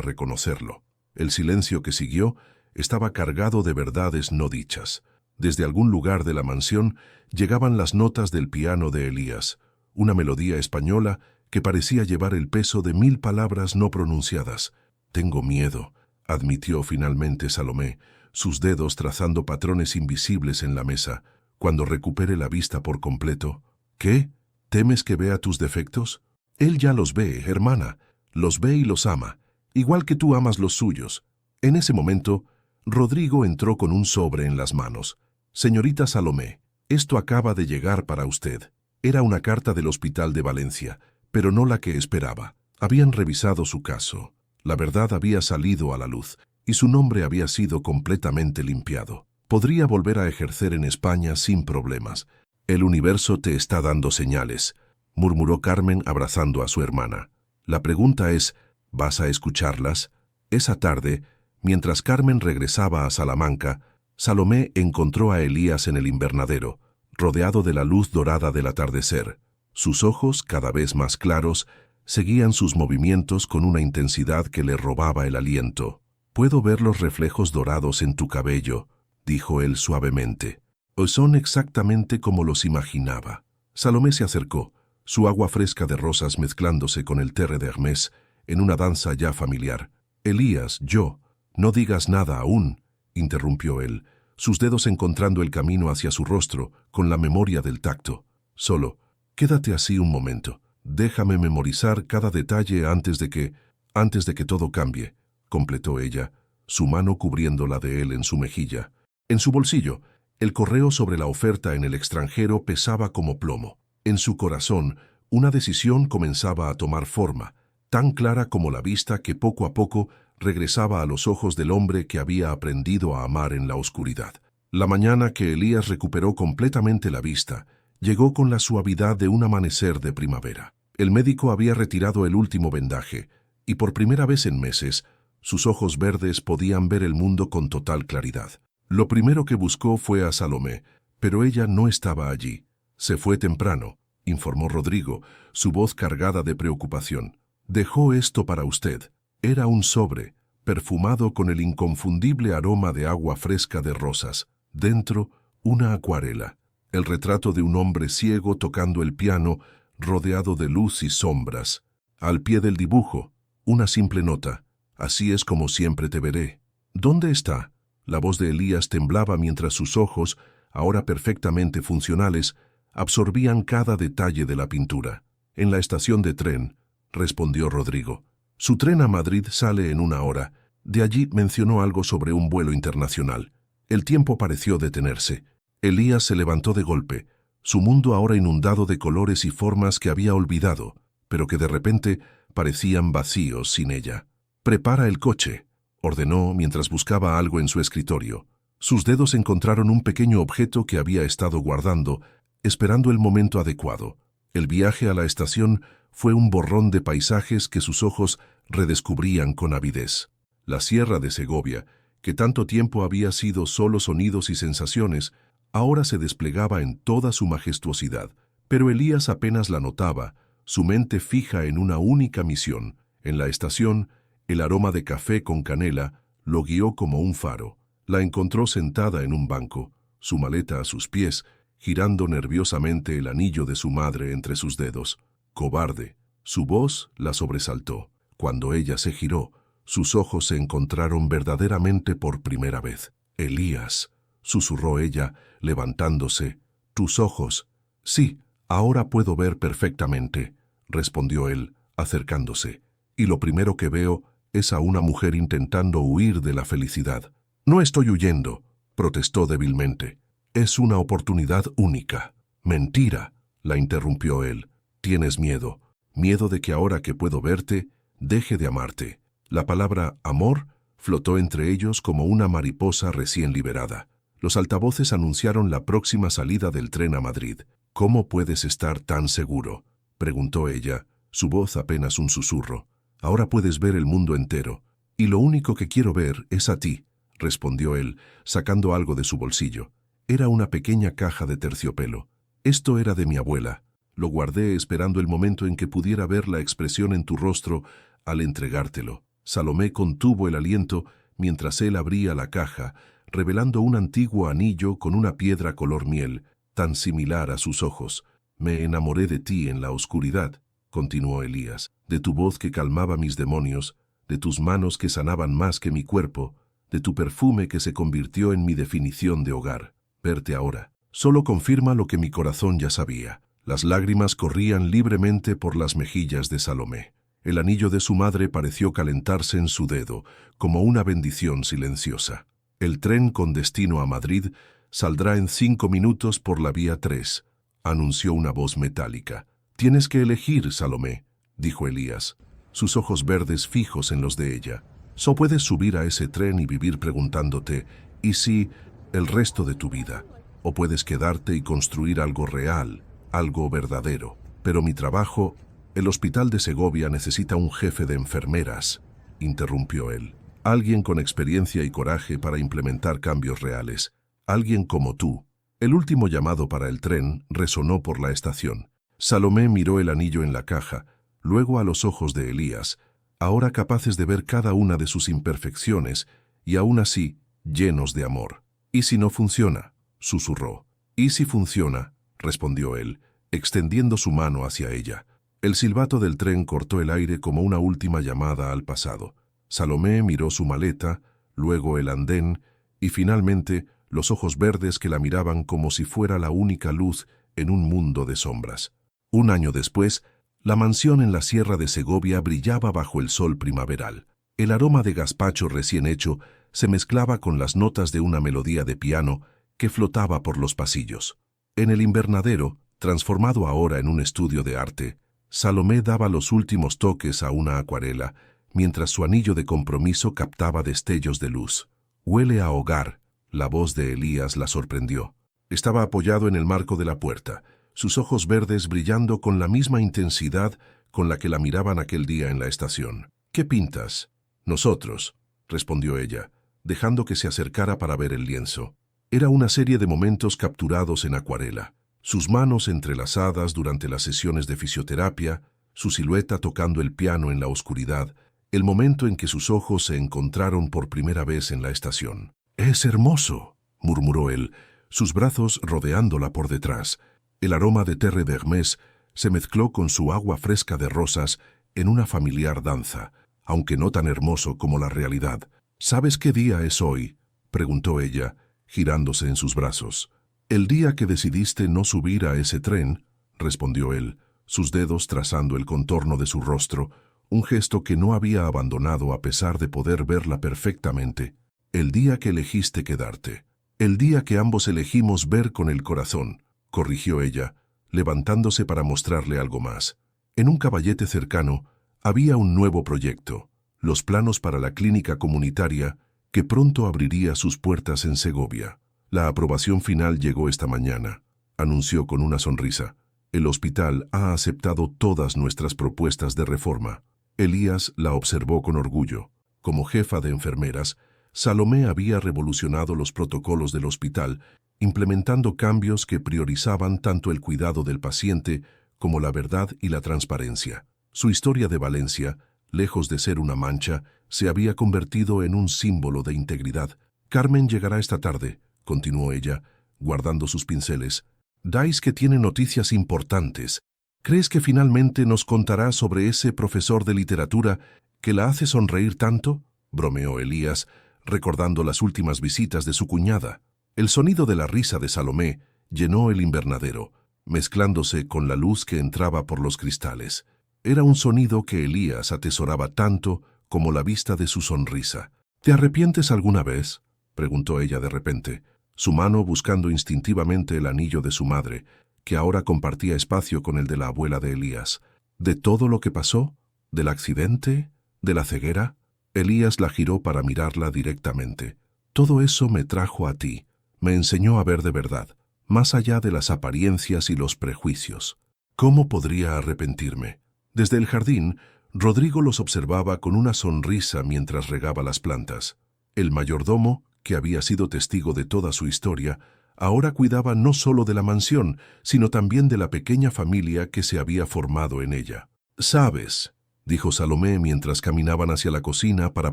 reconocerlo». El silencio que siguió estaba cargado de verdades no dichas. Desde algún lugar de la mansión llegaban las notas del piano de Elías, una melodía española que parecía llevar el peso de 1000 palabras no pronunciadas. «Tengo miedo», admitió finalmente Salomé, sus dedos trazando patrones invisibles en la mesa. «Cuando recupere la vista por completo». «¿Qué? ¿Temes que vea tus defectos?» «Él ya los ve, hermana. Los ve y los ama, igual que tú amas los suyos». En ese momento, Rodrigo entró con un sobre en las manos. «Señorita Salomé, esto acaba de llegar para usted». Era una carta del hospital de Valencia, pero no la que esperaba. Habían revisado su caso. La verdad había salido a la luz, y su nombre había sido completamente limpiado. Podría volver a ejercer en España sin problemas. «El universo te está dando señales», murmuró Carmen abrazando a su hermana. «La pregunta es, ¿vas a escucharlas?». Esa tarde, mientras Carmen regresaba a Salamanca, Salomé encontró a Elías en el invernadero, rodeado de la luz dorada del atardecer. Sus ojos, cada vez más claros, seguían sus movimientos con una intensidad que le robaba el aliento. «Puedo ver los reflejos dorados en tu cabello», dijo él suavemente. «O son exactamente como los imaginaba». Salomé se acercó, su agua fresca de rosas mezclándose con el terre de Hermès en una danza ya familiar. «Elías, yo, no digas nada aún», interrumpió él, sus dedos encontrando el camino hacia su rostro con la memoria del tacto. «Solo, quédate así un momento. Déjame memorizar cada detalle antes de que todo cambie», completó ella, su mano cubriendo la de él en su mejilla. En su bolsillo, el correo sobre la oferta en el extranjero pesaba como plomo. En su corazón, una decisión comenzaba a tomar forma, tan clara como la vista que poco a poco regresaba a los ojos del hombre que había aprendido a amar en la oscuridad. La mañana que Elías recuperó completamente la vista, llegó con la suavidad de un amanecer de primavera. El médico había retirado el último vendaje, y por primera vez en meses, sus ojos verdes podían ver el mundo con total claridad. Lo primero que buscó fue a Salomé, pero ella no estaba allí. «Se fue temprano», informó Rodrigo, su voz cargada de preocupación. «Dejó esto para usted». Era un sobre, perfumado con el inconfundible aroma de agua fresca de rosas. Dentro, una acuarela, el retrato de un hombre ciego tocando el piano, rodeado de luz y sombras. Al pie del dibujo, una simple nota: «Así es como siempre te veré». «¿Dónde está?». La voz de Elías temblaba mientras sus ojos, ahora perfectamente funcionales, absorbían cada detalle de la pintura. «En la estación de tren», respondió Rodrigo. «Su tren a Madrid sale en 1 hora. De allí mencionó algo sobre un vuelo internacional». El tiempo pareció detenerse. Elías se levantó de golpe, su mundo ahora inundado de colores y formas que había olvidado, pero que de repente parecían vacíos sin ella. «Prepara el coche», ordenó mientras buscaba algo en su escritorio. Sus dedos encontraron un pequeño objeto que había estado guardando, esperando el momento adecuado. El viaje a la estación fue un borrón de paisajes que sus ojos redescubrían con avidez. La Sierra de Segovia, que tanto tiempo había sido solo sonidos y sensaciones, ahora se desplegaba en toda su majestuosidad. Pero Elías apenas la notaba, su mente fija en una única misión. En la estación, el aroma de café con canela lo guió como un faro. La encontró sentada en un banco, su maleta a sus pies, girando nerviosamente el anillo de su madre entre sus dedos. Cobarde. Su voz la sobresaltó. Cuando ella se giró, sus ojos se encontraron verdaderamente por primera vez. Elías, susurró ella, levantándose. Tus ojos. Sí, ahora puedo ver perfectamente, respondió él, acercándose. Y lo primero que veo es a una mujer intentando huir de la felicidad. No estoy huyendo, protestó débilmente. Es una oportunidad única. Mentira, la interrumpió él. Tienes miedo. Miedo de que ahora que puedo verte, deje de amarte. La palabra amor flotó entre ellos como una mariposa recién liberada. Los altavoces anunciaron la próxima salida del tren a Madrid. ¿Cómo puedes estar tan seguro?, preguntó ella, su voz apenas un susurro. Ahora puedes ver el mundo entero. Y lo único que quiero ver es a ti, respondió él, sacando algo de su bolsillo. Era una pequeña caja de terciopelo. Esto era de mi abuela. Lo guardé esperando el momento en que pudiera ver la expresión en tu rostro al entregártelo. Salomé contuvo el aliento mientras él abría la caja, revelando un antiguo anillo con una piedra color miel, tan similar a sus ojos. Me enamoré de ti en la oscuridad, continuó Elías, de tu voz que calmaba mis demonios, de tus manos que sanaban más que mi cuerpo, de tu perfume que se convirtió en mi definición de hogar. Verte ahora solo confirma lo que mi corazón ya sabía. Las lágrimas corrían libremente por las mejillas de Salomé. El anillo de su madre pareció calentarse en su dedo, como una bendición silenciosa. El tren con destino a Madrid saldrá en 5 minutos por la vía 3, anunció una voz metálica. Tienes que elegir, Salomé, dijo Elías, sus ojos verdes fijos en los de ella. So puedes subir a ese tren y vivir preguntándote, ¿y si?, el resto de tu vida. O puedes quedarte y construir algo real, algo verdadero. Pero mi trabajo, el hospital de Segovia necesita un jefe de enfermeras, interrumpió él. Alguien con experiencia y coraje para implementar cambios reales. Alguien como tú. El último llamado para el tren resonó por la estación. Salomé miró el anillo en la caja, luego a los ojos de Elías, ahora capaces de ver cada una de sus imperfecciones y aún así llenos de amor. ¿Y si no funciona?, susurró. ¿Y si funciona?, respondió él, extendiendo su mano hacia ella. El silbato del tren cortó el aire como una última llamada al pasado. Salomé miró su maleta, luego el andén y finalmente los ojos verdes que la miraban como si fuera la única luz en un mundo de sombras. Un año después, la mansión en la Sierra de Segovia brillaba bajo el sol primaveral. El aroma de gazpacho recién hecho se mezclaba con las notas de una melodía de piano que flotaba por los pasillos. En el invernadero, transformado ahora en un estudio de arte, Salomé daba los últimos toques a una acuarela, mientras su anillo de compromiso captaba destellos de luz. «Huele a hogar», la voz de Elías la sorprendió. Estaba apoyado en el marco de la puerta, sus ojos verdes brillando con la misma intensidad con la que la miraban aquel día en la estación. «¿Qué pintas?» «Nosotros», respondió ella, dejando que se acercara para ver el lienzo. Era una serie de momentos capturados en acuarela. Sus manos entrelazadas durante las sesiones de fisioterapia, su silueta tocando el piano en la oscuridad, el momento en que sus ojos se encontraron por primera vez en la estación. «Es hermoso», murmuró él, sus brazos rodeándola por detrás. El aroma de Terre d'Hermès se mezcló con su agua fresca de rosas en una familiar danza, aunque no tan hermoso como la realidad. «¿Sabes qué día es hoy?», preguntó ella, girándose en sus brazos. «El día que decidiste no subir a ese tren», respondió él, sus dedos trazando el contorno de su rostro, un gesto que no había abandonado a pesar de poder verla perfectamente. «El día que elegiste quedarte. El día que ambos elegimos ver con el corazón», corrigió ella, levantándose para mostrarle algo más. En un caballete cercano había un nuevo proyecto, los planos para la clínica comunitaria que pronto abriría sus puertas en Segovia. «La aprobación final llegó esta mañana», anunció con una sonrisa. «El hospital ha aceptado todas nuestras propuestas de reforma». Elías la observó con orgullo. Como jefa de enfermeras, Salomé había revolucionado los protocolos del hospital, implementando cambios que priorizaban tanto el cuidado del paciente como la verdad y la transparencia. Su historia de Valencia, lejos de ser una mancha, se había convertido en un símbolo de integridad. «Carmen llegará esta tarde», continuó ella, guardando sus pinceles. «Dais que tiene noticias importantes». ¿Crees que finalmente nos contará sobre ese profesor de literatura que la hace sonreír tanto?, bromeó Elías, recordando las últimas visitas de su cuñada. El sonido de la risa de Salomé llenó el invernadero, mezclándose con la luz que entraba por los cristales. Era un sonido que Elías atesoraba tanto como la vista de su sonrisa. ¿Te arrepientes alguna vez?, preguntó ella de repente, su mano buscando instintivamente el anillo de su madre, que ahora compartía espacio con el de la abuela de Elías. ¿De todo lo que pasó? ¿Del accidente? ¿De la ceguera? Elías la giró para mirarla directamente. Todo eso me trajo a ti, me enseñó a ver de verdad, más allá de las apariencias y los prejuicios. ¿Cómo podría arrepentirme? Desde el jardín, Rodrigo los observaba con una sonrisa mientras regaba las plantas. El mayordomo, que había sido testigo de toda su historia, ahora cuidaba no solo de la mansión, sino también de la pequeña familia que se había formado en ella. «¿Sabes?», dijo Salomé mientras caminaban hacia la cocina para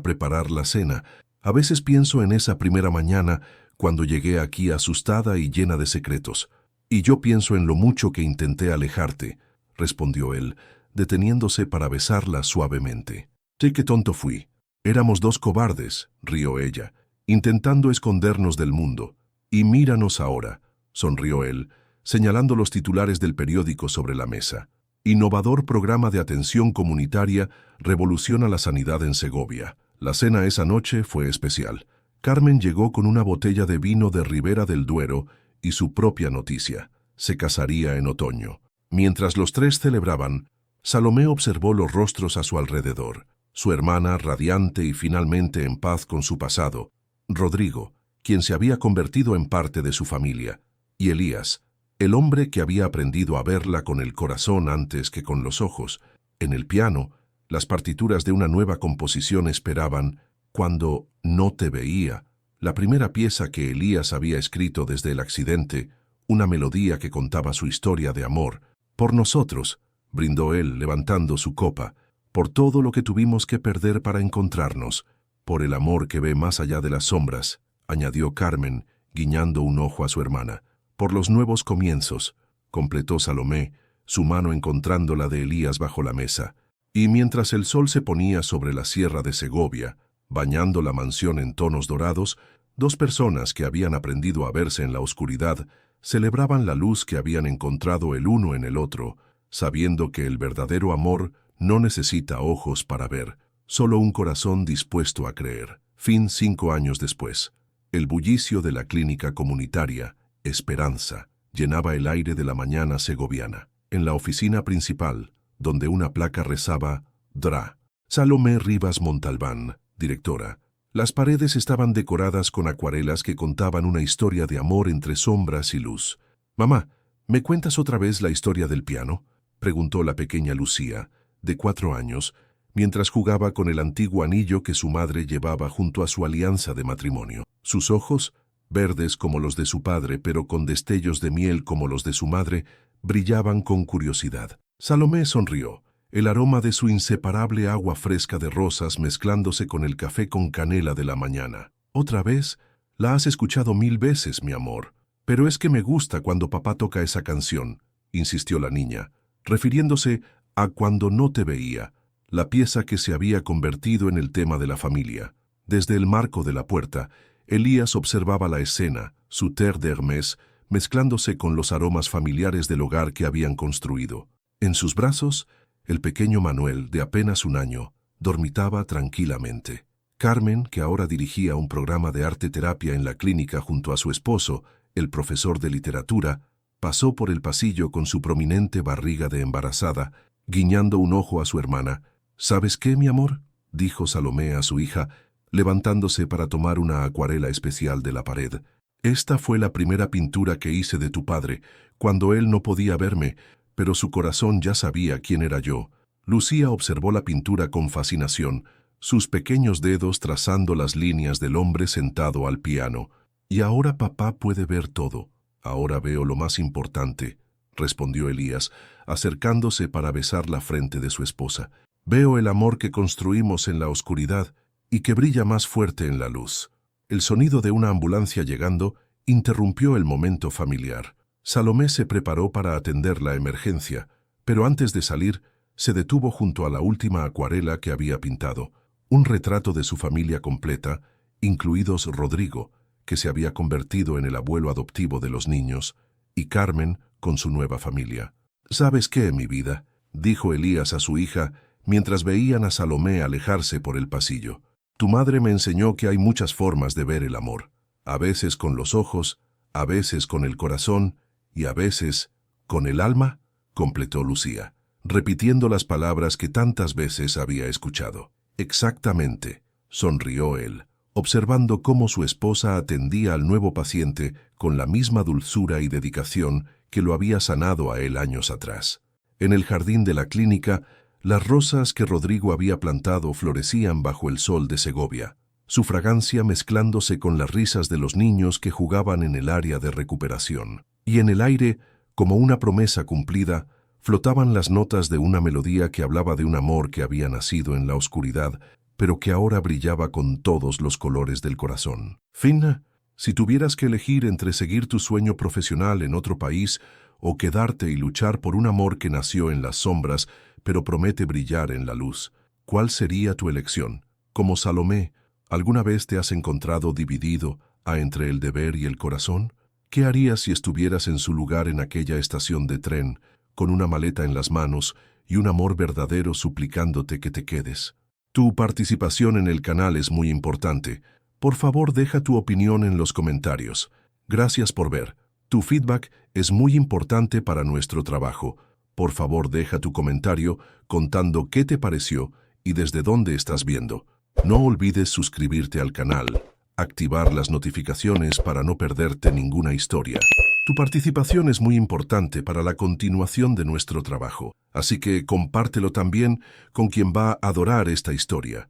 preparar la cena, «a veces pienso en esa primera mañana cuando llegué aquí asustada y llena de secretos. Y yo pienso en lo mucho que intenté alejarte», respondió él, deteniéndose para besarla suavemente. «Sí, qué tonto fui. Éramos dos cobardes», rió ella, «intentando escondernos del mundo. Y míranos ahora», sonrió él, señalando los titulares del periódico sobre la mesa. «Innovador programa de atención comunitaria revoluciona la sanidad en Segovia». La cena esa noche fue especial. Carmen llegó con una botella de vino de Ribera del Duero y su propia noticia: se casaría en otoño. Mientras los tres celebraban, Salomé observó los rostros a su alrededor. Su hermana, radiante y finalmente en paz con su pasado; Rodrigo, quien se había convertido en parte de su familia; y Elías, el hombre que había aprendido a verla con el corazón antes que con los ojos. En el piano, las partituras de una nueva composición esperaban «Cuando no te veía», la primera pieza que Elías había escrito desde el accidente, una melodía que contaba su historia de amor. «Por nosotros», brindó él levantando su copa, «por todo lo que tuvimos que perder para encontrarnos, por el amor que ve más allá de las sombras», añadió Carmen, guiñando un ojo a su hermana. «Por los nuevos comienzos», completó Salomé, su mano encontrando la de Elías bajo la mesa. Y mientras el sol se ponía sobre la sierra de Segovia, bañando la mansión en tonos dorados, dos personas que habían aprendido a verse en la oscuridad celebraban la luz que habían encontrado el uno en el otro, sabiendo que el verdadero amor no necesita ojos para ver, solo un corazón dispuesto a creer. Fin. 5 años después. El bullicio de la clínica comunitaria, Esperanza, llenaba el aire de la mañana segoviana. En la oficina principal, donde una placa rezaba «Dra. Salomé Rivas Montalbán, directora», las paredes estaban decoradas con acuarelas que contaban una historia de amor entre sombras y luz. «Mamá, ¿me cuentas otra vez la historia del piano?», preguntó la pequeña Lucía, de 4 años, mientras jugaba con el antiguo anillo que su madre llevaba junto a su alianza de matrimonio. Sus ojos, verdes como los de su padre pero con destellos de miel como los de su madre, brillaban con curiosidad. Salomé sonrió, el aroma de su inseparable agua fresca de rosas mezclándose con el café con canela de la mañana. «Otra vez, la has escuchado 1000 veces, mi amor. Pero es que me gusta cuando papá toca esa canción», insistió la niña, refiriéndose a Cuando no te veía, la pieza que se había convertido en el tema de la familia. Desde el marco de la puerta, Elías observaba la escena, su terre d'Hermès, mezclándose con los aromas familiares del hogar que habían construido. En sus brazos, el pequeño Manuel, de apenas 1 año, dormitaba tranquilamente. Carmen, que ahora dirigía un programa de arte-terapia en la clínica junto a su esposo, el profesor de literatura, pasó por el pasillo con su prominente barriga de embarazada, guiñando un ojo a su hermana. «¿Sabes qué, mi amor?», dijo Salomé a su hija, levantándose para tomar una acuarela especial de la pared. «Esta fue la primera pintura que hice de tu padre, cuando él no podía verme, pero su corazón ya sabía quién era yo». Lucía observó la pintura con fascinación, sus pequeños dedos trazando las líneas del hombre sentado al piano. «Y ahora papá puede ver todo. Ahora veo lo más importante», respondió Elías, acercándose para besar la frente de su esposa. «Veo el amor que construimos en la oscuridad y que brilla más fuerte en la luz». El sonido de una ambulancia llegando interrumpió el momento familiar. Salomé se preparó para atender la emergencia, Pero antes de salir, se detuvo junto a la última acuarela que había pintado, un retrato de su familia completa, incluidos Rodrigo, que se había convertido en el abuelo adoptivo de los niños, y Carmen con su nueva familia. «¿Sabes qué, mi vida?», dijo Elías a su hija mientras veían a Salomé alejarse por el pasillo. «Tu madre me enseñó que hay muchas formas de ver el amor, a veces con los ojos, a veces con el corazón y a veces con el alma», completó Lucía, repitiendo las palabras que tantas veces había escuchado. «Exactamente», sonrió él, observando cómo su esposa atendía al nuevo paciente con la misma dulzura y dedicación que lo había sanado a él años atrás. En el jardín de la clínica, las rosas que Rodrigo había plantado florecían bajo el sol de Segovia, su fragancia mezclándose con las risas de los niños que jugaban en el área de recuperación. Y en el aire, como una promesa cumplida, flotaban las notas de una melodía que hablaba de un amor que había nacido en la oscuridad, pero que ahora brillaba con todos los colores del corazón. «Finna, si tuvieras que elegir entre seguir tu sueño profesional en otro país o quedarte y luchar por un amor que nació en las sombras, pero promete brillar en la luz, ¿cuál sería tu elección? Como Salomé, ¿alguna vez te has encontrado dividido entre el deber y el corazón? ¿Qué harías si estuvieras en su lugar en aquella estación de tren, con una maleta en las manos y un amor verdadero suplicándote que te quedes? Tu participación en el canal es muy importante. Por favor, deja tu opinión en los comentarios. Gracias por ver. Tu feedback es muy importante para nuestro trabajo. Por favor, deja tu comentario contando qué te pareció y desde dónde estás viendo. No olvides suscribirte al canal, activar las notificaciones para no perderte ninguna historia. Tu participación es muy importante para la continuación de nuestro trabajo, así que compártelo también con quien va a adorar esta historia.